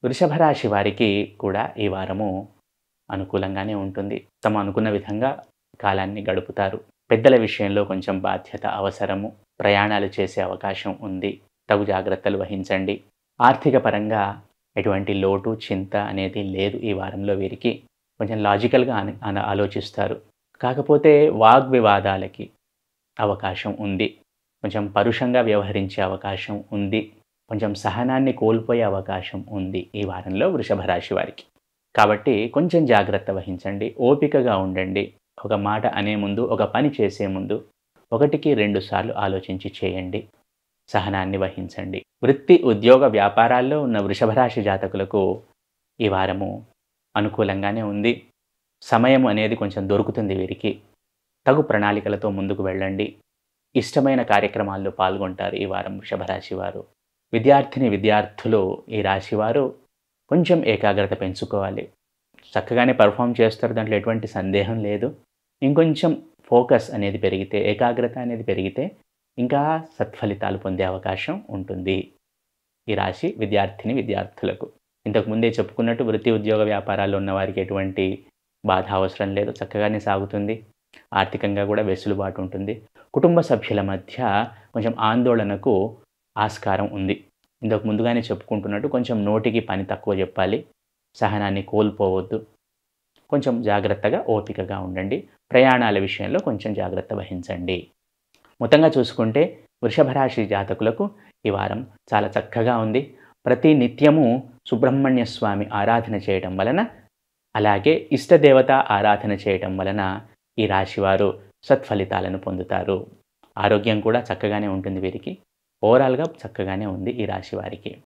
వృషభ రాశి వారికి కూడా ఈ వారము అనుకూలంగానే ఉంటుంది. తమ అనుకున్న విధంగా కాలాన్ని గడుపుతారు. పెద్దల విషయంలో కొంచెం బాధ్యత అవసరము. ప్రయాణాలు చేసే అవకాశం ఉంది. తగు జాగ్రత్తలు వహించండి. ఆర్థిక పరంగా ఎటువంటి లోటు, చింత అనేది లేదు ఈ వారంలో వీరికి. కొంచెం లాజికల్‌గా ఆలోచిస్తారు. కాకపోతే వాగ్వివాదాలకి అవకాశం ఉంది. కొంచెం పరుషంగా వ్యవహరించే అవకాశం ఉంది. కొంచెం సహనాన్ని కోల్పోయే అవకాశం ఉంది ఈ వారంలో వృషభ రాశి వారికి. కాబట్టి కొంచెం జాగ్రత్త వహించండి. ఓపికగా ఉండండి. ఒక మాట అనే ముందు, ఒక పని చేసే ముందు 1కి 2 సార్లు ఆలోచించి చేయండి. సహనాన్ని వహించండి. వృత్తి, ఉద్యోగ, వ్యాపారాల్లో ఉన్న వృషభ రాశి జాతకులకు ఈ వారము అనుకూలంగానే ఉంది. సమయం అనేది కొంచెం దొరుకుతుంది వీరికి. తగు ప్రణాళికలతో ముందుకు వెళ్ళండి. ఇష్టమైన కార్యక్రమాల్లో పాల్గొంటారు ఈ వారం వృషభ రాశి వారు. విద్యార్థులు ఈ రాశివారు కొంచెం ఏకాగ్రత పెంచుకోవాలి. చక్కగానే పెర్ఫార్మ్ చేస్తారు, దాంట్లో ఎటువంటి సందేహం లేదు. ఇంకొంచెం ఫోకస్ అనేది పెరిగితే, ఏకాగ్రత అనేది పెరిగితే ఇంకా సత్ఫలితాలు పొందే అవకాశం ఉంటుంది ఈ రాశి విద్యార్థులకు. ఇంతకుముందే చెప్పుకున్నట్టు వృత్తి, ఉద్యోగ, వ్యాపారాల్లో ఉన్న వారికి ఎటువంటి బాధ అవసరం లేదు. చక్కగానే సాగుతుంది. ఆర్థికంగా కూడా వెసులుబాటు ఉంటుంది. కుటుంబ సభ్యుల మధ్య కొంచెం ఆందోళనకు ఆస్కారం ఉంది. ఇంతకు ముందుగానే చెప్పుకుంటున్నట్టు కొంచెం నోటికి పని తక్కువ చెప్పాలి. సహనాన్ని కోల్పోవద్దు. కొంచెం జాగ్రత్తగా, ఓపికగా ఉండండి. ప్రయాణాల విషయంలో కొంచెం జాగ్రత్త వహించండి. మొత్తంగా చూసుకుంటే వృషభ రాశి జాతకులకు ఈ వారం చాలా చక్కగా ఉంది. ప్రతి నిత్యము సుబ్రహ్మణ్య స్వామి ఆరాధన చేయటం వలన, అలాగే ఇష్టదేవత ఆరాధన చేయటం వలన ఈ రాశివారు సత్ఫలితాలను పొందుతారు. ఆరోగ్యం కూడా చక్కగానే ఉంటుంది వీరికి. ఓవరాల్‌గా చక్కగానే ఉంది ఈ రాశి వారికి.